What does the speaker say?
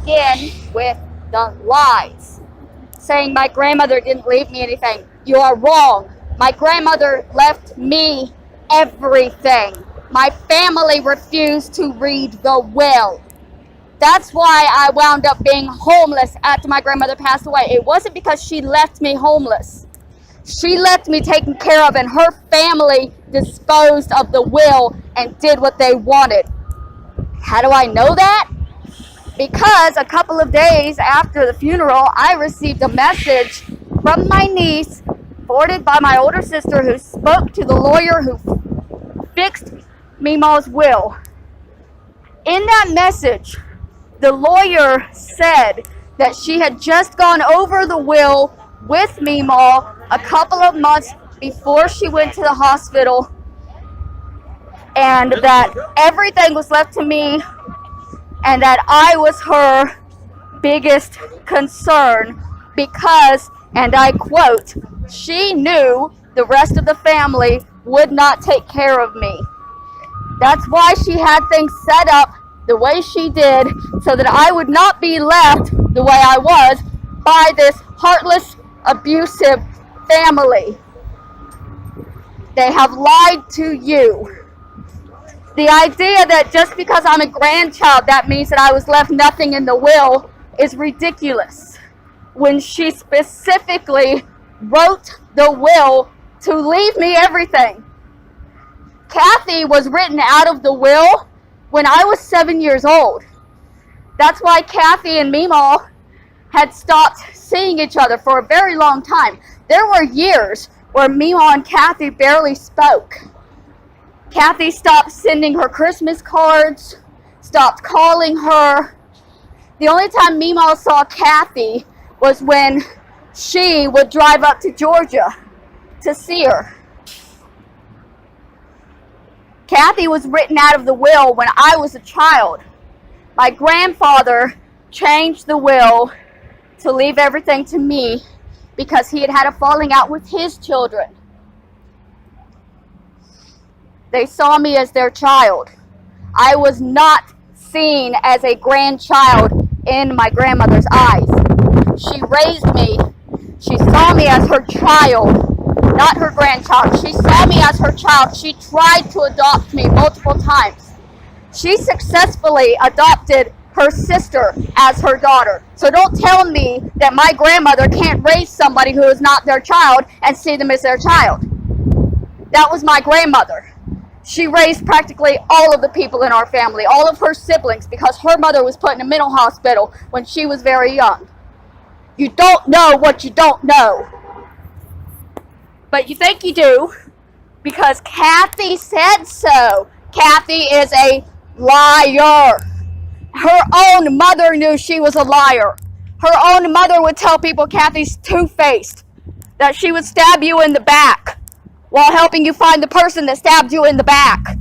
again with the lies, saying my grandmother didn't leave me anything. You are wrong. My grandmother left me everything. My family refused to read the will. That's why I wound up being homeless after my grandmother passed away. It wasn't because she left me homeless. She left me taken care of, and her family disposed of the will and did what they wanted. How do I know that? Because a couple of days after the funeral, I received a message from my niece, forwarded by my older sister, who spoke to the lawyer who fixed Meemaw's will. In that message, the lawyer said that she had just gone over the will with Meemaw a couple of months before she went to the hospital, and that everything was left to me, and that I was her biggest concern because, and I quote, she knew the rest of the family would not take care of me. That's why she had things set up the way she did, so that I would not be left the way I was by this heartless, abusive family. They have lied to you. The idea that just because I'm a grandchild, that means that I was left nothing in the will is ridiculous. When she specifically wrote the will to leave me everything. Kathy was written out of the will when I was 7 years old. That's why Kathy and Meemaw had stopped seeing each other for a very long time. There were years where Meemaw and Kathy barely spoke. Kathy stopped sending her Christmas cards, stopped calling her. The only time Meemaw saw Kathy was when she would drive up to Georgia to see her. Kathy was written out of the will when I was a child. My grandfather changed the will to leave everything to me because he had had a falling out with his children. They saw me as their child. I was not seen as a grandchild in my grandmother's eyes. She raised me. She saw me as her child, not her grandchild. She saw me as her child. She tried to adopt me multiple times. She successfully adopted her sister as her daughter. So don't tell me that my grandmother can't raise somebody who is not their child and see them as their child. That was my grandmother. She raised practically all of the people in our family, all of her siblings, because her mother was put in a mental hospital when she was very young. You don't know what you don't know. But you think you do, because Kathy said so. Kathy is a liar. Her own mother knew she was a liar. Her own mother would tell people Kathy's two-faced, that she would stab you in the back while helping you find the person that stabbed you in the back.